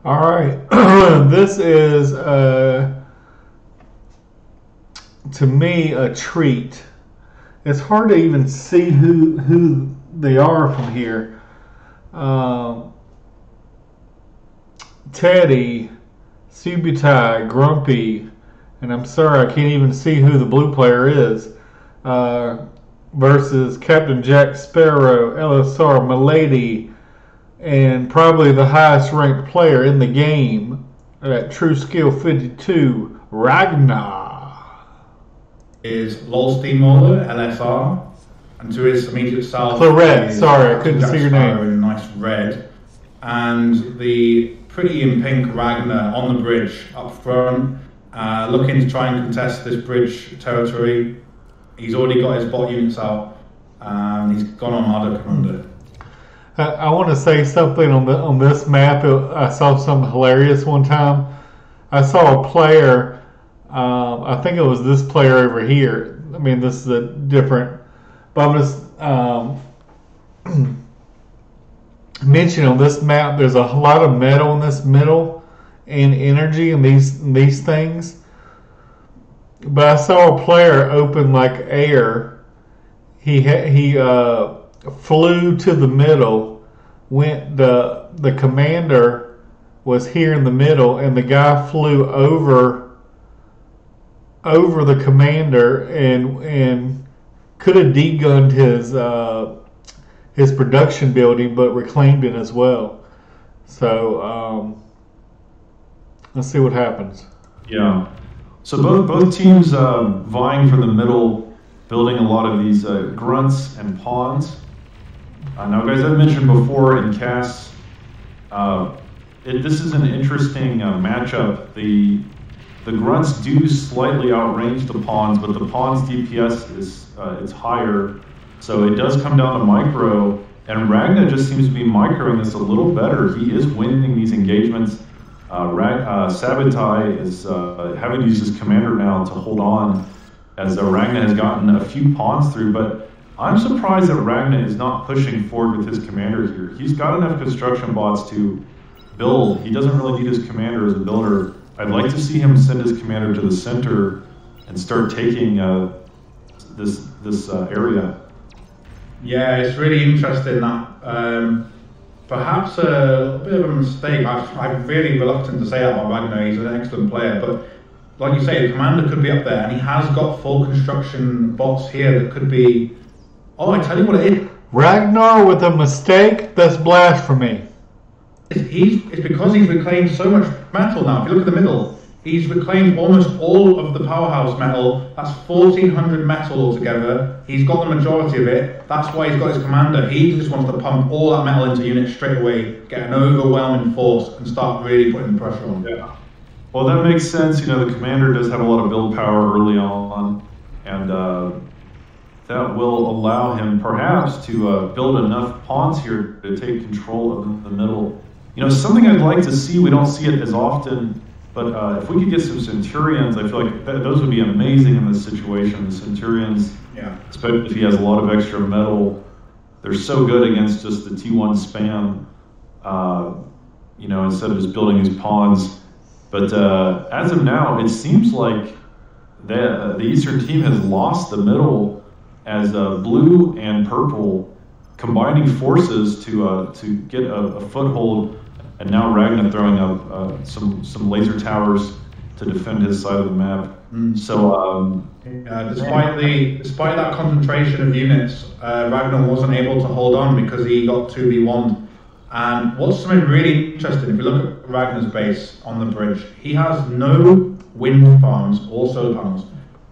All right. This is, to me, a treat. It's hard to even see who they are from here. Um, Teddy, Subutai, Grumpy, and I'm sorry I can't even see who the blue player is. Uh, Versus Captain Jack Sparrow, LSR, malady, and probably the highest ranked player in the game at True Skill 52, Ragnar. Is Lol Steamroller, LSR, and to his immediate south Claret, is sorry, I couldn't Jack see your Sparrow name. in nice red, and the pretty in pink Ragnar on the bridge up front, looking to try and contest this bridge territory. He's already got his bot units out, and he's gone on Ardo Commander. I want to say something on this map. I saw something hilarious one time. I saw a player. I think it was this player over here. I mean, this is a different. But I'm just mentioning on this map. There's a lot of metal in this middle and energy in these things. But I saw a player open like air. He flew to the middle. Went the commander was here in the middle, and the guy flew over the commander and could have degunned his production building, but reclaimed it as well. So let's see what happens. Yeah. So both teams vying for the middle, building a lot of these grunts and pawns. Now, guys, I've mentioned before in casts, this is an interesting matchup. The grunts do slightly outrange the pawns, but the pawns' DPS is higher, so it does come down to micro. And Ragnar just seems to be microing this a little better. He is winning these engagements. Sabotai is having to use his commander now to hold on, as Ragnar has gotten a few pawns through, but I'm surprised that Ragnar is not pushing forward with his commander here. He's got enough construction bots to build. He doesn't really need his commander as a builder. I'd like to see him send his commander to the center and start taking this area. Yeah, it's really interesting that perhaps a bit of a mistake. I'm really reluctant to say that about Ragnar. He's an excellent player, but like you say, the commander could be up there, and he has got full construction bots here that could be. Oh, I tell you what it is. Ragnar with a mistake? That's blasphemy. It's because he's reclaimed so much metal now. If you look at the middle, he's reclaimed almost all of the powerhouse metal. That's 1,400 metal altogether. He's got the majority of it. That's why he's got his commander. He just wants to pump all that metal into units straight away, get an overwhelming force, and start really putting the pressure on. Yeah. Well, that makes sense. You know, the commander does have a lot of build power early on, and that will allow him perhaps to build enough pawns here to take control of the middle. You know, something I'd like to see, we don't see it as often, but if we could get some Centurions, I feel like those would be amazing in this situation. The Centurions, yeah, especially if he has a lot of extra metal, they're so good against just the T1 spam, you know, instead of just building his pawns. But as of now, it seems like the Eastern team has lost the middle, as blue and purple combining forces to get a foothold, and now Ragnar throwing up some laser towers to defend his side of the map. So despite that concentration of units, Ragnar wasn't able to hold on because he got 2v1. And what's something really interesting, if you look at Ragnar's base on the bridge, he has no wind farms or solar panels.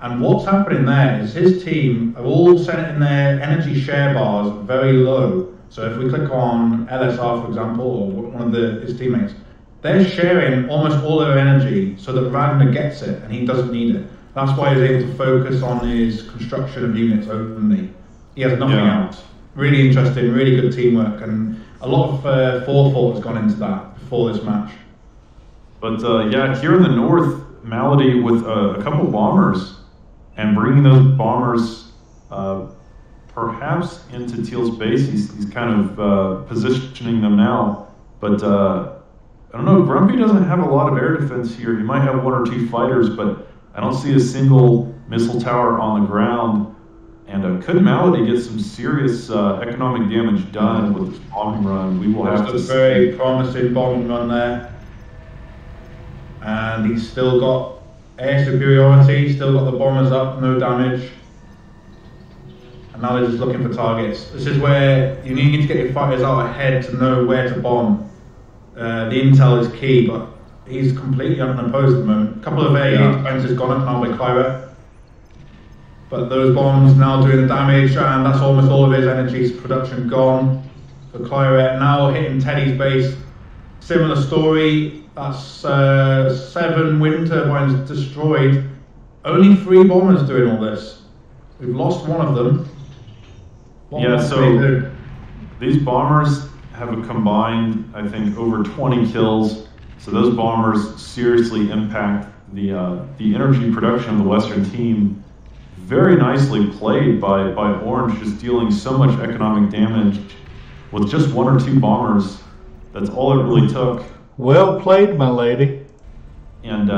And what's happening there is his team are all setting their energy share bars very low. So if we click on LSR, for example, or one of his teammates, they're sharing almost all their energy so that Ragnar gets it and he doesn't need it. That's why he's able to focus on his construction of units only. He has nothing else. Really interesting, really good teamwork, and a lot of forethought has gone into that before this match. But yeah, here in the north, Malady with a couple bombers, and bringing those bombers perhaps into Teal's base. He's kind of positioning them now, but I don't know, Grumpy doesn't have a lot of air defense here. He might have one or two fighters, but I don't see a single missile tower on the ground. And could Malady get some serious economic damage done with this bombing run? We will have to see. A very promising bombing run there. And he's still got air superiority, still got the bombers up, no damage. And now they're just looking for targets. This is where you need to get your fighters out ahead to know where to bomb. The intel is key, but he's completely unopposed at the moment. A couple of air defenses gone up now by Clyra. But those bombs now doing the damage, and that's almost all of his energy production gone. For Clyra now hitting Teddy's base. Similar story, that's 7 wind turbines destroyed. Only 3 bombers doing all this. We've lost one of them. So these bombers have a combined, I think, over 20 kills. So those bombers seriously impact the energy production of the Western team. Very nicely played by Orange, just dealing so much economic damage with just 1 or 2 bombers. That's all it really took. Well played, my lady. And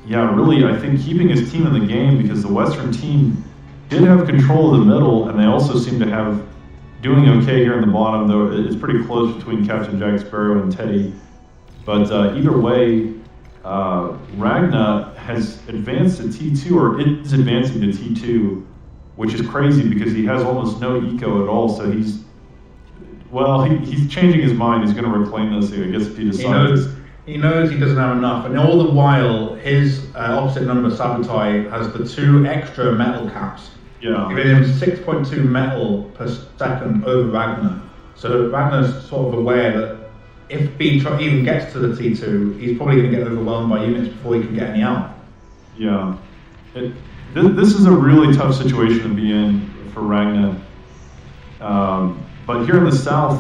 really, I think keeping his team in the game, because the Western team did have control of the middle, and they also seem to have doing okay here in the bottom, though it's pretty close between Captain Jack Sparrow and Teddy. But either way, Ragna has advanced to T2, or is advancing to T2, which is crazy because he has almost no eco at all. So he's changing his mind. He's going to reclaim this. I guess if he decides. He knows he doesn't have enough, and all the while his opposite number Sabotage has the 2 extra metal caps, giving him 6.2 metal per second over Ragnar. So Ragnar's sort of aware that if B even gets to the T2, he's probably going to get overwhelmed by units before he can get any out. Yeah. This is a really tough situation to be in for Ragnar. But here in the south,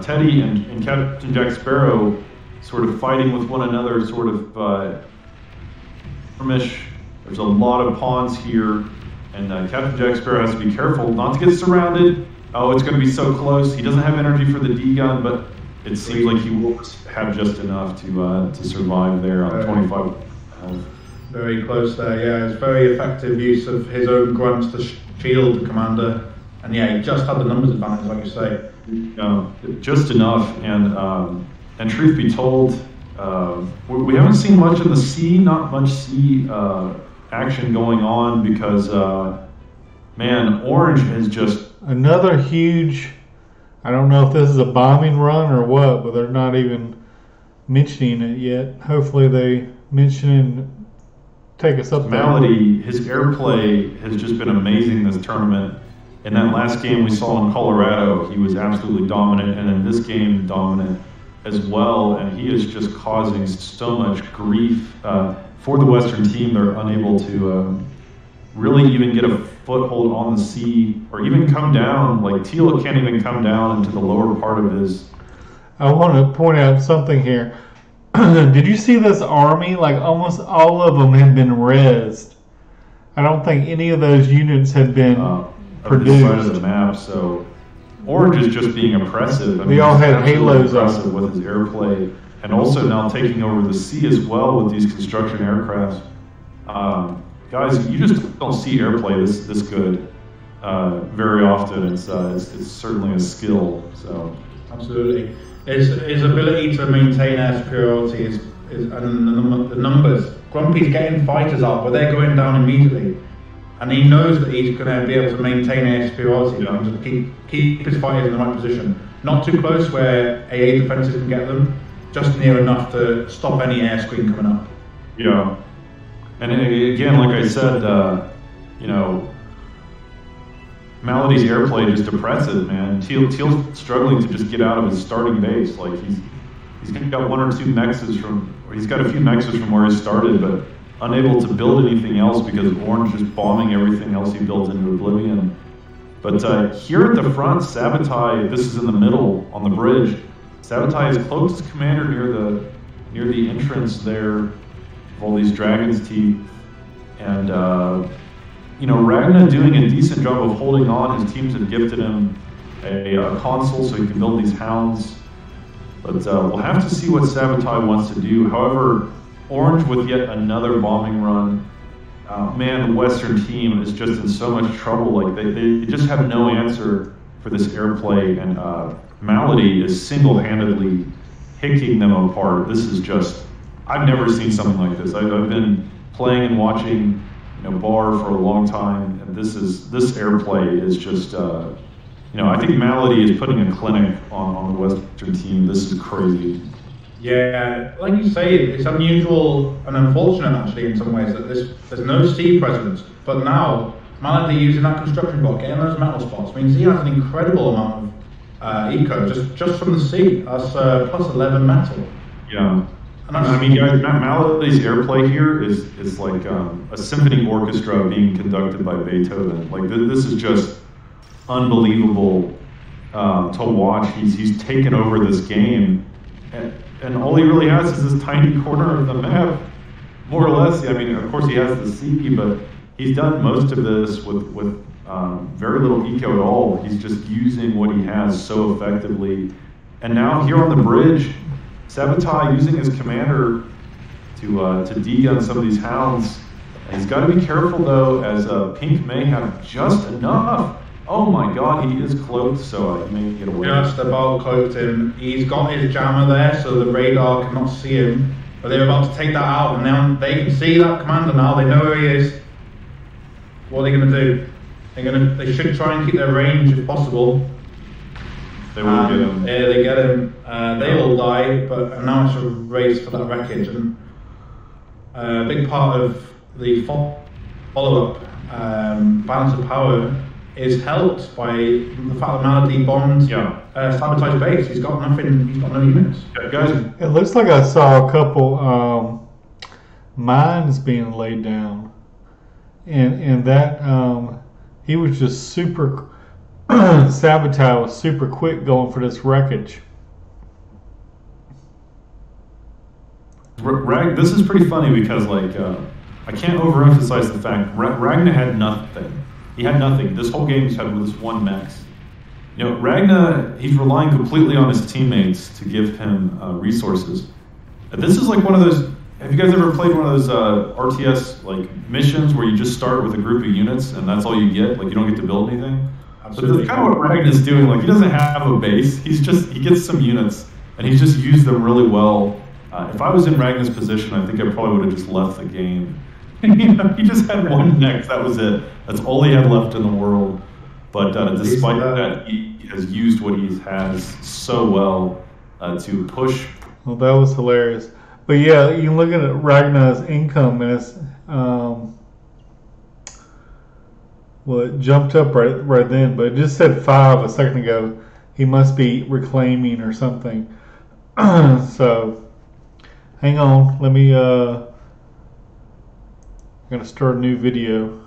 Teddy and Captain Jack Sparrow sort of fighting with one another, sort of skirmish. There's a lot of pawns here, and Captain Jack Sparrow has to be careful not to get surrounded. Oh, it's going to be so close. He doesn't have energy for the D gun, but it seems like he will have just enough to survive there on 25 health. Very close there, yeah. It's very effective use of his own grunts to shield the commander. And yeah, he just had the numbers advantage, like you say. Just enough, and truth be told, we haven't seen much in the sea, not much sea action going on because, Orange is just... Another huge, I don't know if this is a bombing run or what, but they're not even mentioning it yet. Hopefully they mention it and take us up there. Malady, his airplay has just been amazing this tournament. In that last game we saw in Colorado, he was absolutely dominant, and in this game, dominant as well. And he is just causing so much grief for the Western team. They're unable to really even get a foothold on the sea, or even come down. Like Teal can't even come down into the lower part of his. I want to point out something here. Did you see this army? Like almost all of them have been rezzed. I don't think any of those units had been produced. Side of the map, so Orange is just being oppressive. They all had halos on with his airplay, and also now taking over the sea as well with these construction aircrafts. Guys, you just don't see airplay this good very often. It's certainly a skill. So absolutely, his ability to maintain air superiority is and the numbers. Grumpy's getting fighters up, but they're going down immediately, and he knows that he's going to be able to maintain air superiority and just keep his fighters in the right position, not too close where AA defenses can get them, just near enough to stop any air screen coming up. Yeah. And again, like I said, Malady's airplay is depressive, man. Teal's struggling to just get out of his starting base. Like he's got 1 or 2 mexes he's got a few mexes from where he started, but unable to build anything else because Orange is bombing everything else he built into oblivion. But here at the front, Sabotage, this is in the middle on the bridge. Sabotage is closest commander near the entrance there. All these dragon's teeth, and Ragnar doing a decent job of holding on. His teams have gifted him a console so he can build these hounds. But we'll have to see what Sabotage wants to do. However, Orange with yet another bombing run. Man, the Western team is just in so much trouble. Like they just have no answer for this airplay, and Malady is single-handedly picking them apart. This is just, I've never seen something like this. I've been playing and watching, bAR for a long time, and this airplay is just, I think Malady is putting a clinic on the Western team. This is crazy. Yeah, like you say, it's unusual and unfortunate actually in some ways that there's no sea presence, but now Malady using that construction block, getting those metal spots, means he has an incredible amount of eco just from the sea. That's plus 11 metal. Yeah. I mean, guys, Malady's airplay here is like a symphony orchestra being conducted by Beethoven. Like this is just unbelievable to watch. He's taken over this game, and all he really has is this tiny corner of the map, more or less. I mean, of course he has the sea, but he's done most of this with very little eco at all. He's just using what he has so effectively. And now here on the bridge, Sabotage using his commander to de-gun some of these hounds. He's got to be careful though, as Pink may have just enough. Oh my God, he is cloaked, so he may get away. Just about cloaked him. He's got his jammer there, so the radar cannot see him. But they're about to take that out, and now they can see that commander now. They know where he is. What are they going to do? They should try and keep their range if possible. They will get him. Yeah, they get him. They all die, but now it's a race for that wreckage. And a big part of the follow-up balance of power is helped by the fact that Malady bombed Sabotage base. He's got nothing. He's got no units. Guys, It looks like I saw a couple mines being laid down, and that he was just super. Sabotage was super quick going for this wreckage. This is pretty funny because, I can't overemphasize the fact Ragnar had nothing. He had nothing. This whole game he's had with this one max. Ragnar, he's relying completely on his teammates to give him resources. This is like one of those. Have you guys ever played one of those RTS missions where you just start with a group of units and that's all you get? Like you don't get to build anything. Absolutely. But that's kind of what Ragnar's doing. Like he doesn't have a base. He gets some units and he's just used them really well. If I was in Ragnar's position, I think I probably would have just left the game. He just had one neck. That was it. That's all he had left in the world. But despite that, he has used what he has so well to push. Well, that was hilarious. But yeah, you can look at Ragnar's income and it's it jumped up right then, but it just said 5 a second ago. He must be reclaiming or something. So hang on, let me I'm gonna start a new video.